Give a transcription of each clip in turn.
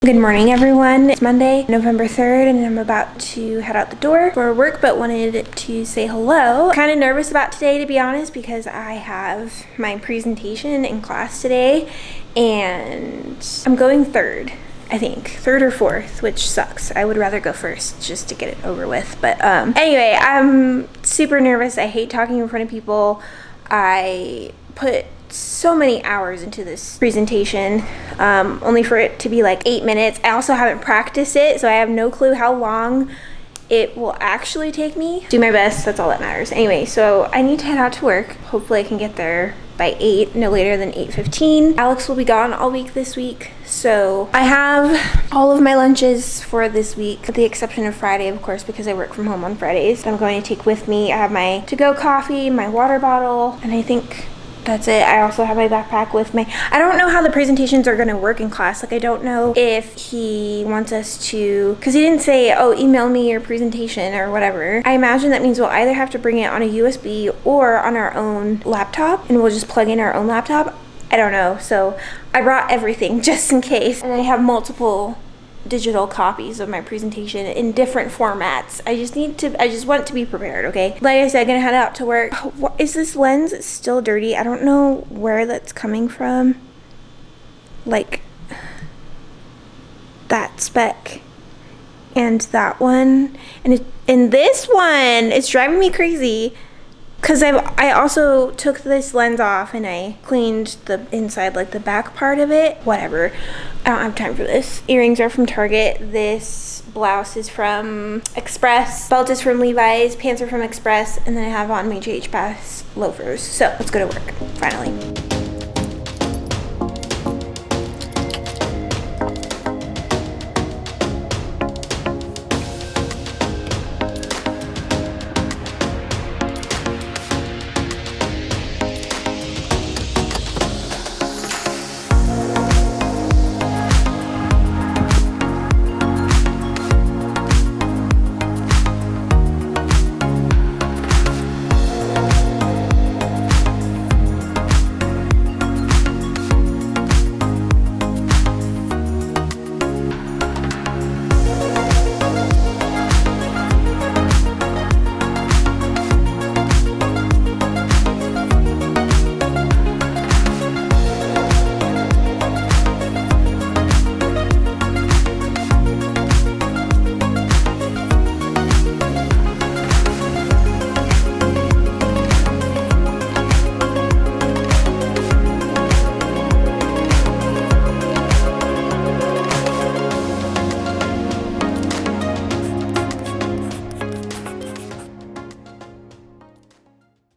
Good morning, everyone. It's Monday, November 3rd, and I'm about to head out the door for work, but wanted to say hello. Kind of nervous about today, to be honest, because I have my presentation in class today, and I'm going third, I think. Third or fourth, which sucks. I would rather go first just to get it over with. But anyway, I'm super nervous. I hate talking in front of people. I put so many hours into this presentation, only for it to be like 8 minutes. I also haven't practiced it, so I have no clue how long it will actually take me. Do my best, that's all that matters. Anyway, so I need to head out to work. Hopefully I can get there by 8, no later than 8:15. Alex will be gone all week this week, so I have all of my lunches for this week, with the exception of Friday, of course, because I work from home on Fridays. I'm going to take with me, I have my to-go coffee, my water bottle, and I think that's it. I also have my backpack with me. I don't know how the presentations are gonna work in class. Like, I don't know if he wants us to, because he didn't say, oh, email me your presentation or whatever. I imagine that means we'll either have to bring it on a USB or on our own laptop, and we'll just plug in our own laptop. I don't know. So I brought everything just in case. And I have multiple digital copies of my presentation in different formats. I just want to be prepared, okay? Like I said, gonna head out to work. What is this lens? It's still dirty. I don't know where that's coming from. Like that speck and that one, and this one, it's driving me crazy. Because I also took this lens off and I cleaned the inside, like the back part of it. Whatever. I don't have time for this. Earrings are from Target. This blouse is from Express. Belt is from Levi's. Pants are from Express. And then I have on my GH Pass loafers. So let's go to work, finally.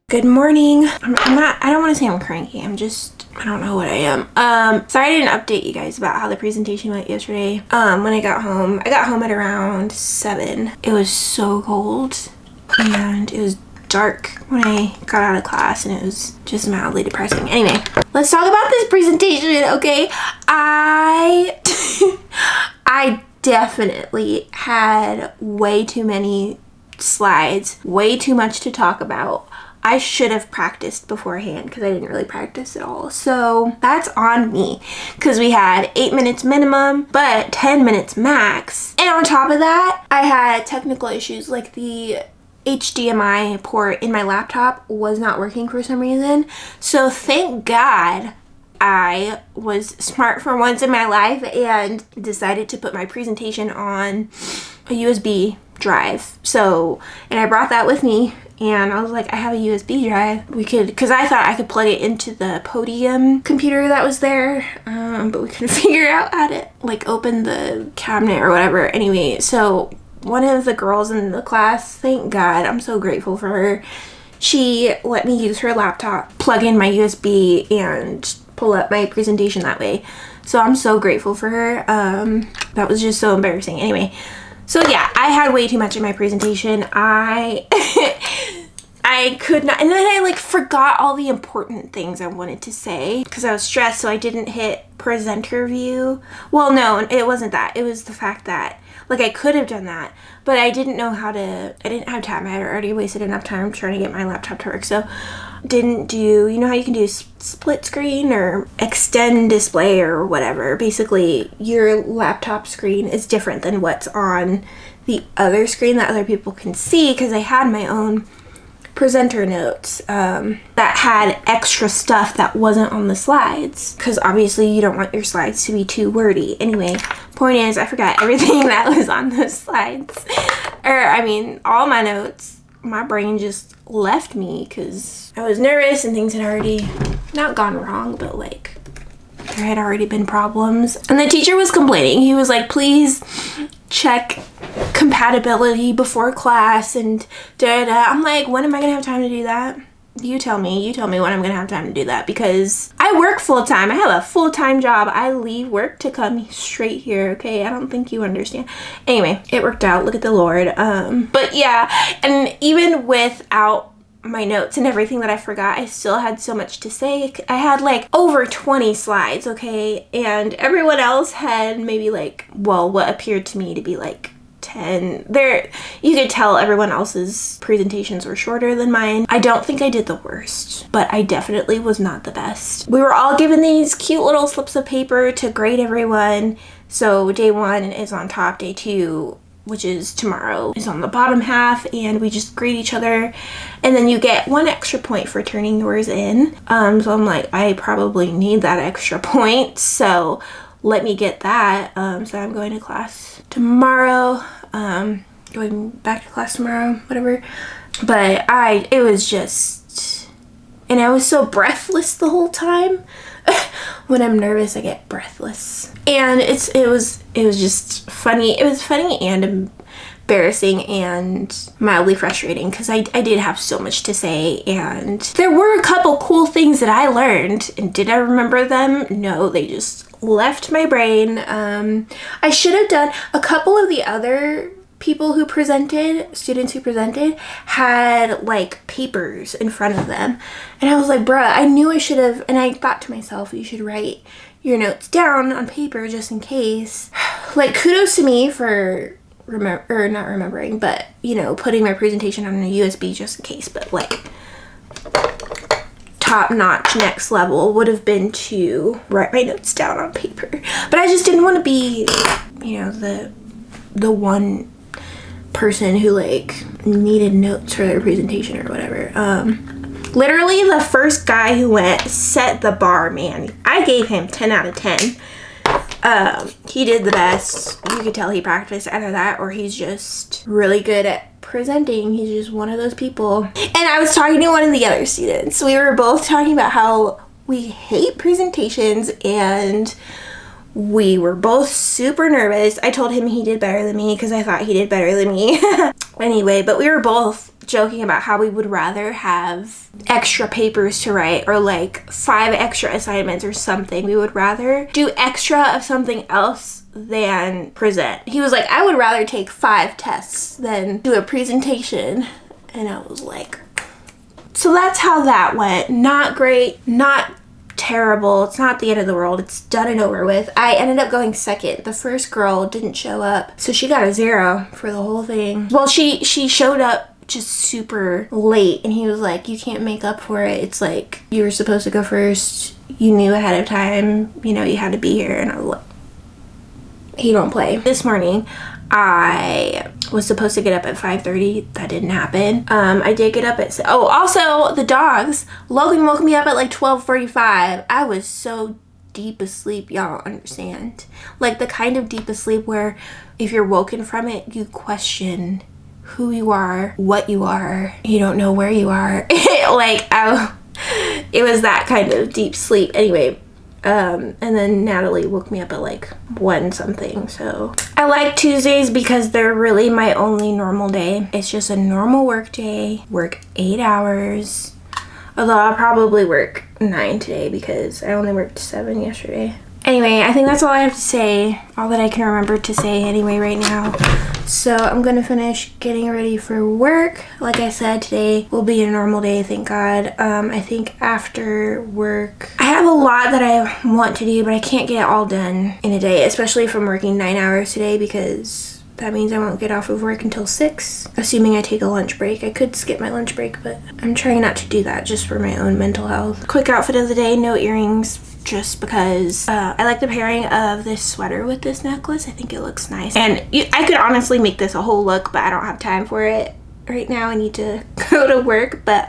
Good morning. I don't want to say I'm cranky. I don't know what I am. Sorry I didn't update you guys about how the presentation went yesterday. When I got home at around 7. It was so cold and it was dark when I got out of class, and it was just mildly depressing. Anyway, let's talk about this presentation, okay? I definitely had way too many slides, way too much to talk about. I should have practiced beforehand because I didn't really practice at all. So that's on me, because we had 8 minutes minimum, but 10 minutes max. And on top of that, I had technical issues, like the HDMI port in my laptop was not working for some reason. So thank God I was smart for once in my life and decided to put my presentation on a USB drive. And I brought that with me. And I was like, I have a USB drive. Because I thought I could plug it into the podium computer that was there, but we couldn't figure out how to, like, open the cabinet or whatever. Anyway, so one of the girls in the class, thank God, I'm so grateful for her, she let me use her laptop, plug in my USB, and pull up my presentation that way. So I'm so grateful for her. That was just so embarrassing. Anyway, so yeah, I had way too much in my presentation. I could not, and then I like forgot all the important things I wanted to say because I was stressed, so I didn't hit presenter view. Well, no, it wasn't that. It was the fact that, like, I could have done that, but I didn't know how to, I didn't have time. I had already wasted enough time trying to get my laptop to work, so didn't do, you know how you can do split screen or extend display or whatever. Basically, your laptop screen is different than what's on the other screen that other people can see, because I had my own presenter notes that had extra stuff that wasn't on the slides, because obviously you don't want your slides to be too wordy. Anyway, point is, I forgot everything that was on those slides, or I mean all my notes. My brain just left me because I was nervous and things had already not gone wrong, but like there had already been problems. And the teacher was complaining. He was like, please check compatibility before class and da-da-da. I'm like, when am I gonna have time to do that? You tell me when I'm gonna have time to do that, because I work full-time. I have a full-time job. I leave work to come straight here, okay? I don't think you understand. Anyway, it worked out. Look at the Lord. But yeah, and even without my notes and everything that I forgot, I still had so much to say. I had like over 20 slides, okay? And everyone else had maybe like, well, what appeared to me to be like 10. There, you could tell everyone else's presentations were shorter than mine. I don't think I did the worst, but I definitely was not the best. We were all given these cute little slips of paper to grade everyone. So day 1 is on top, day 2, which is tomorrow, is on the bottom half, and we just grade each other. And then you get 1 extra point for turning yours in. So I'm like, I probably need that extra point, so let me get that. So I'm going to class tomorrow, going back to class tomorrow, whatever. But it was just, and I was so breathless the whole time. When I'm nervous, I get breathless. And it was just funny. It was funny and embarrassing and mildly frustrating, because I did have so much to say, and there were a couple cool things that I learned. And did I remember them? No, they just left my brain. I should have done a couple of the other people who presented, students who presented, had like papers in front of them, and I was like, bruh, I knew I should have. And I thought to myself, you should write your notes down on paper just in case. Like, kudos to me for not remembering, but you know, putting my presentation on a USB just in case. But like, top notch, next level would have been to write my notes down on paper. But I just didn't want to be, you know, the one person who like needed notes for their presentation or whatever. Literally the first guy who went set the bar, man. I gave him 10 out of 10. He did the best. You could tell he practiced either that or he's just really good at presenting. He's just one of those people. And I was talking to one of the other students. We were both talking about how we hate presentations, and we were both super nervous. I told him he did better than me because I thought he did better than me. Anyway, but we were both joking about how we would rather have extra papers to write, or like 5 extra assignments or something. We would rather do extra of something else than present. He was like, I would rather take 5 tests than do a presentation. And I was like, so that's how that went. Not great, not terrible. It's not the end of the world. It's done and over with. I ended up going second. The first girl didn't show up, so she got a 0 for the whole thing. Well, she showed up just super late, and he was like, you can't make up for it. It's like, you were supposed to go first. You knew ahead of time, you know, you had to be here. And I was like, he don't play. This morning, I was supposed to get up at 5:30. That didn't happen. I did get up at, oh, also the dogs. Logan woke me up at like 12:45. I was so deep asleep, y'all don't understand. Like the kind of deep asleep where if you're woken from it, you question who you are, what you are. You don't know where you are. Like, it was that kind of deep sleep. Anyway, and then Natalie woke me up at like 1 something. So I like Tuesdays because they're really my only normal day. It's just a normal work day. Work 8 hours. Although I'll probably work 9 today because I only worked 7 yesterday. Anyway, I think that's all I have to say. All that I can remember to say anyway right now. So I'm gonna finish getting ready for work. Like I said, today will be a normal day, thank God. I think after work, I have a lot that I want to do, but I can't get it all done in a day, especially if I'm working 9 hours today, because that means I won't get off of work until 6, assuming I take a lunch break. I could skip my lunch break, but I'm trying not to do that just for my own mental health. Quick outfit of the day, no earrings, just because I like the pairing of this sweater with this necklace. I think it looks nice. And I could honestly make this a whole look, but I don't have time for it right now. I need to go to work, but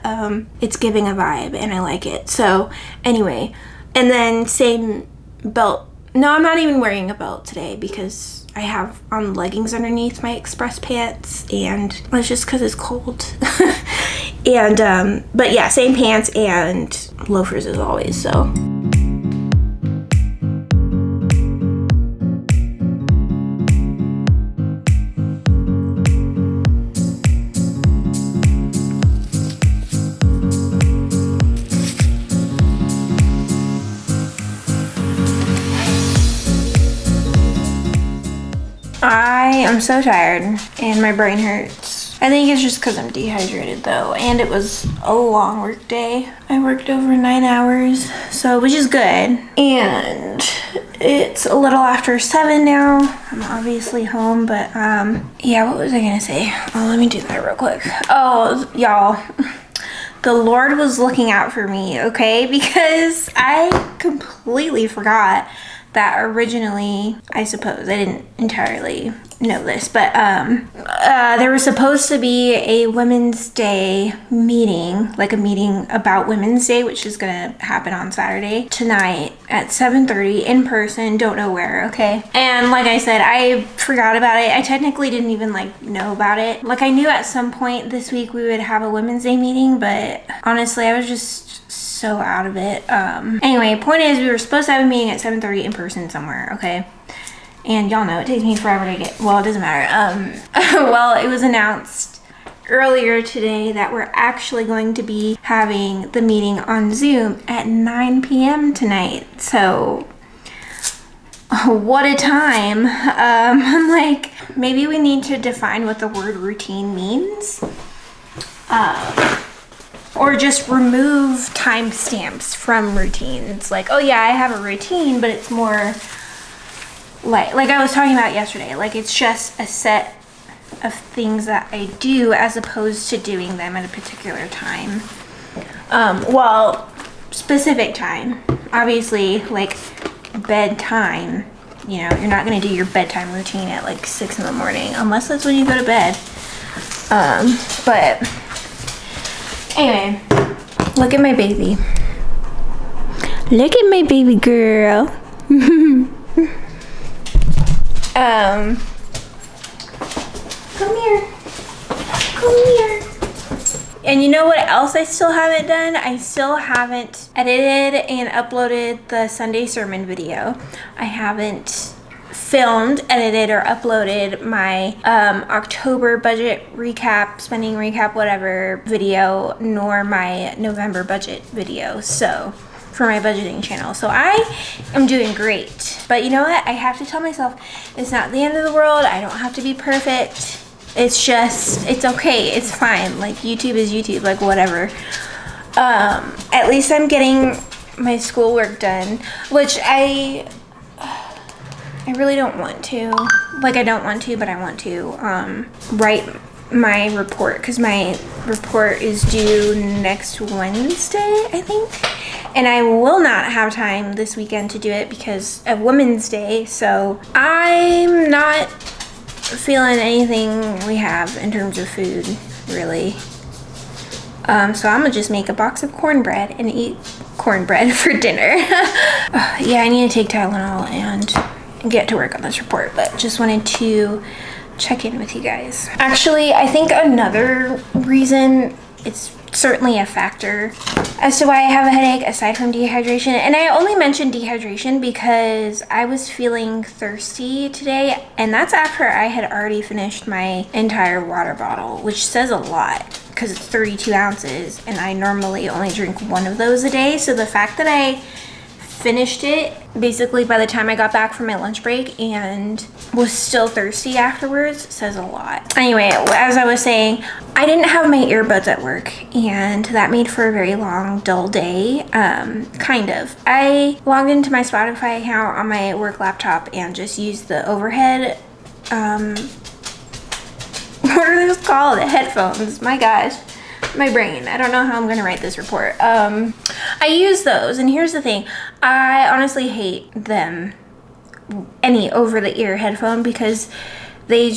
it's giving a vibe and I like it. So anyway, and then same belt. No, I'm not even wearing a belt today because I have on leggings underneath my express pants, and it's just because it's cold. And but yeah, same pants and loafers as always. So I am so tired and my brain hurts. I think it's just because I'm dehydrated though, and it was a long work day. I worked over 9 hours, so which is good. And it's a little after 7 now. I'm obviously home, but yeah, what was I gonna say? Oh, let me do that real quick. Oh, y'all. The Lord was looking out for me, okay? Because I completely forgot that originally, I suppose, I didn't entirely know this, but there was supposed to be a Women's Day meeting, like a meeting about Women's Day, which is gonna happen on Saturday tonight at 7:30 in person, don't know where, okay? And like I said, I forgot about it. I technically didn't even like know about it. Like I knew at some point this week we would have a Women's Day meeting, but honestly, I was just so out of it. Anyway, point is we were supposed to have a meeting at 7:30 in person somewhere, okay? And y'all know it takes me forever to get, well, it doesn't matter. Well, it was announced earlier today that we're actually going to be having the meeting on Zoom at 9 p.m. tonight. So what a time. I'm like, maybe we need to define what the word routine means. Or just remove timestamps from routines. Like, oh yeah, I have a routine, but it's more like I was talking about yesterday. Like it's just a set of things that I do as opposed to doing them at a particular time. Well, specific time. Obviously, like bedtime. You know, you're not gonna do your bedtime routine at like 6 in the morning, unless that's when you go to bed. But anyway, look at my baby. Look at my baby girl. Come here. Come here. And you know what else I still haven't done? I still haven't edited and uploaded the Sunday sermon video. I haven't filmed, edited, or uploaded my October budget recap, spending recap, whatever video, nor my November budget video. So for my budgeting channel. So I am doing great. But you know what? I have to tell myself it's not the end of the world. I don't have to be perfect. It's just, it's okay. It's fine. Like YouTube is YouTube, like whatever. At least I'm getting my schoolwork done, which I really don't want to. Like I don't want to, but I want to write my report, because my report is due next Wednesday, I think. And I will not have time this weekend to do it because of Women's Day. So I'm not feeling anything we have in terms of food, really. So I'm gonna just make a box of cornbread and eat cornbread for dinner. Yeah, I need to take Tylenol and get to work on this report, but just wanted to check in with you guys. Actually, I think another reason, it's certainly a factor as to why I have a headache aside from dehydration, and I only mentioned dehydration because I was feeling thirsty today, and that's after I had already finished my entire water bottle, which says a lot because it's 32 ounces and I normally only drink one of those a day. So the fact that I finished it basically by the time I got back from my lunch break and was still thirsty afterwards says a lot. Anyway, as I was saying, I didn't have my earbuds at work, and that made for a very long, dull day, kind of. I logged into my Spotify account on my work laptop and just used the overhead they're called, headphones. My gosh, my brain. I don't know how I'm gonna write this report. I use those, and here's the thing. I honestly hate them, any over-the-ear headphone, because they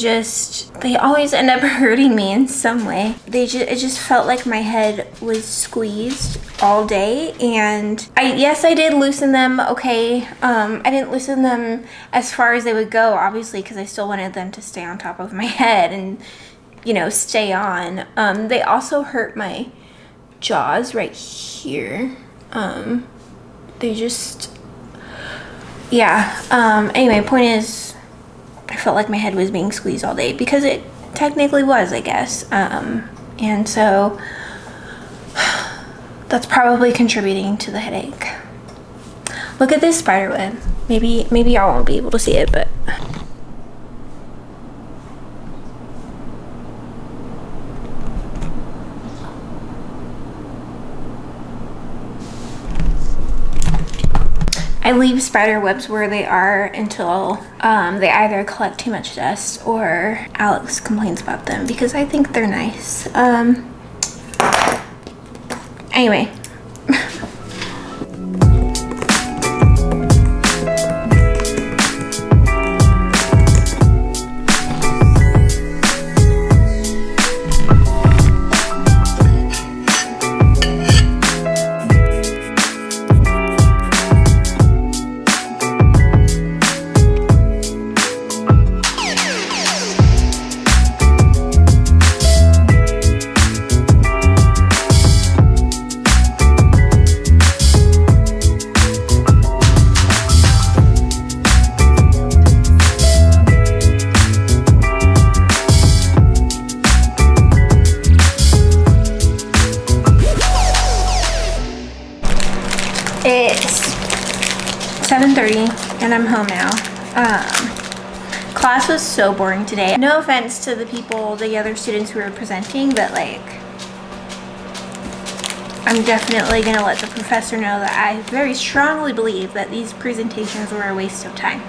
always end up hurting me in some way. It just felt like my head was squeezed all day, and yes, I did loosen them, okay. I didn't loosen them as far as they would go, obviously, because I still wanted them to stay on top of my head and, you know, stay on. They also hurt my jaws right here. They just, yeah. Anyway, point is, I felt like my head was being squeezed all day, because it technically was, I guess. And so that's probably contributing to the headache. Look at this spider web. Maybe y'all won't be able to see it, but I leave spider webs where they are until they either collect too much dust or Alex complains about them, because I think they're nice. Anyway. It's 7:30 and I'm home now. Class was so boring today. No offense to the other students who were presenting, but like, I'm definitely gonna let the professor know that I very strongly believe that these presentations were a waste of time.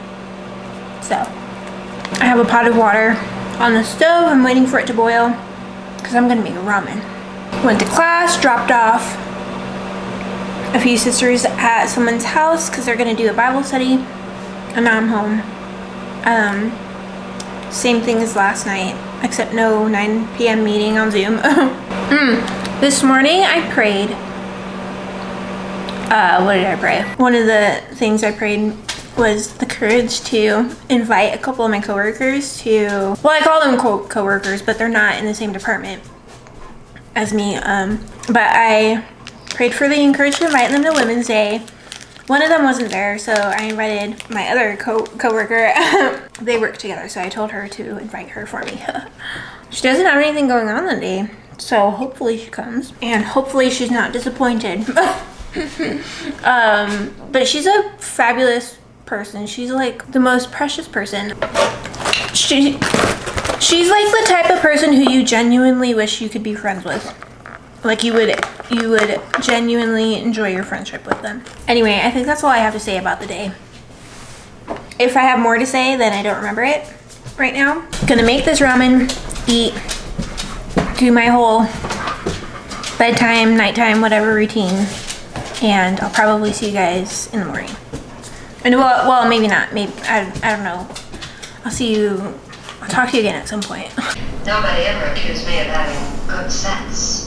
So, I have a pot of water on the stove. I'm waiting for it to boil because I'm gonna make ramen. Went to class, dropped off a few sisters at someone's house because they're gonna do a Bible study, and now I'm home. Same thing as last night, except no 9 p.m. meeting on Zoom. This morning I prayed. What did I pray? One of the things I prayed was the courage to invite a couple of my coworkers to, well, I call them coworkers, but they're not in the same department as me. But I prayed for the encourage to invite them to Women's Day. One of them wasn't there, so I invited my other coworker. They work together, so I told her to invite her for me. She doesn't have anything going on that day, so hopefully she comes, and hopefully she's not disappointed. But she's a fabulous person. She's like the most precious person. She's like the type of person who you genuinely wish you could be friends with. Like you would genuinely enjoy your friendship with them. Anyway, I think that's all I have to say about the day. If I have more to say, then I don't remember it right now. Gonna make this ramen, eat, do my whole bedtime, nighttime, whatever routine, and I'll probably see you guys in the morning. And well, maybe not. Maybe I don't know. I'll talk to you again at some point. Nobody ever accused me of having good sense.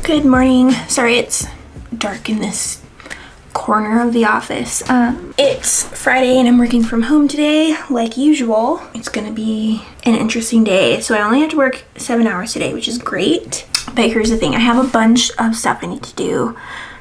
Good morning. Sorry it's dark in this corner of the office. It's Friday and I'm working from home today, like usual. It's gonna be an interesting day. So I only have to work 7 hours today, which is great. But here's the thing, I have a bunch of stuff I need to do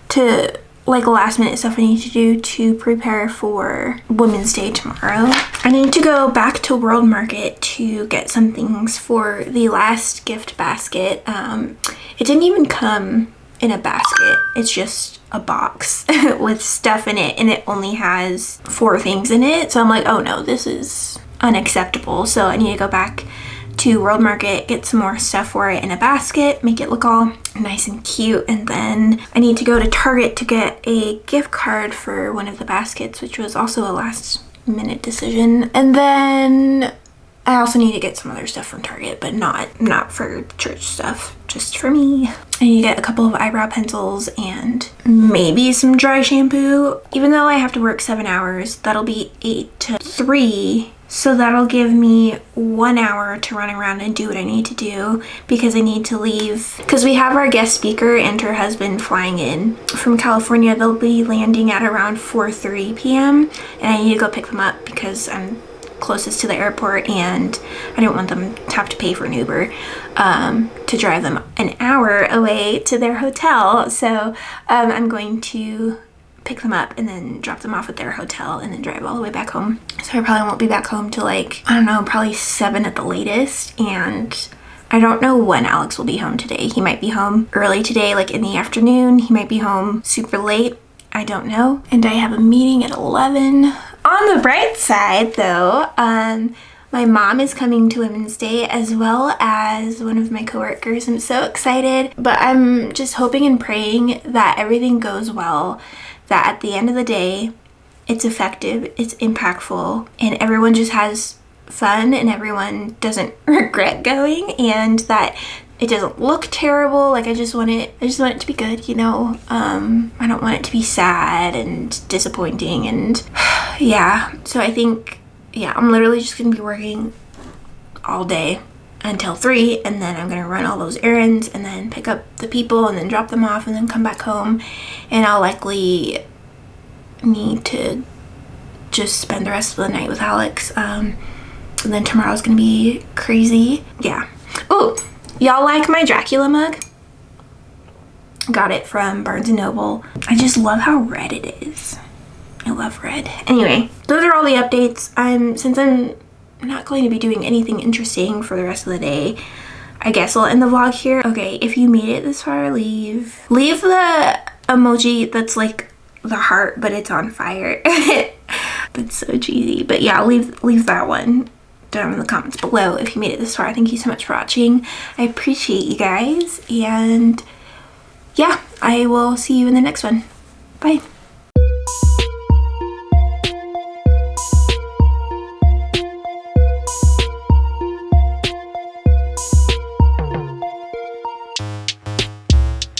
to like last minute stuff I need to do to prepare for Women's Day tomorrow. I need to go back to World Market to get some things for the last gift basket. It didn't even come in a basket. It's just a box with stuff in it, and it only has 4 things in it. So I'm like, oh no, this is unacceptable. So I need to go back to World Market, get some more stuff for it in a basket, make it look all nice and cute, and then I need to go to Target to get a gift card for one of the baskets, which was also a last minute decision. And then I also need to get some other stuff from Target, but not for church stuff, just for me. I need to get a couple of eyebrow pencils and maybe some dry shampoo. Even though I have to work 7 hours, that'll be 8 to 3. So that'll give me 1 hour to run around and do what I need to do, because I need to leave. Because we have our guest speaker and her husband flying in from California. They'll be landing at around 4:30 p.m. and I need to go pick them up because I'm closest to the airport and I don't want them to have to pay for an Uber to drive them an hour away to their hotel. So I'm going to pick them up and then drop them off at their hotel and then drive all the way back home. So I probably won't be back home till like, I don't know, probably 7 at the latest. And I don't know when Alex will be home today. He might be home early today, like in the afternoon. He might be home super late. I don't know. And I have a meeting at 11. On the bright side though, my mom is coming to Women's Day, as well as one of my coworkers. I'm so excited, but I'm just hoping and praying that everything goes well, that at the end of the day, it's effective, it's impactful, and everyone just has fun and everyone doesn't regret going, and that it doesn't look terrible. Like I just want it to be good, you know. I don't want it to be sad and disappointing, and yeah. So I think, yeah, I'm literally just gonna be working all day until 3, and then I'm gonna run all those errands and then pick up the people and then drop them off and then come back home, and I'll likely need to just spend the rest of the night with Alex. And then tomorrow's gonna be crazy. Yeah. Oh, y'all like my Dracula mug? Got it from Barnes & Noble. I just love how red it is. I love red. Anyway, those are all the updates. Since I'm not going to be doing anything interesting for the rest of the day, I guess I'll end the vlog here. Okay, if you made it this far, leave the emoji that's like the heart, but it's on fire. That's so cheesy. But yeah, leave that one down in the comments below if you made it this far. Thank you so much for watching. I appreciate you guys, and yeah, I will see you in the next one. Bye.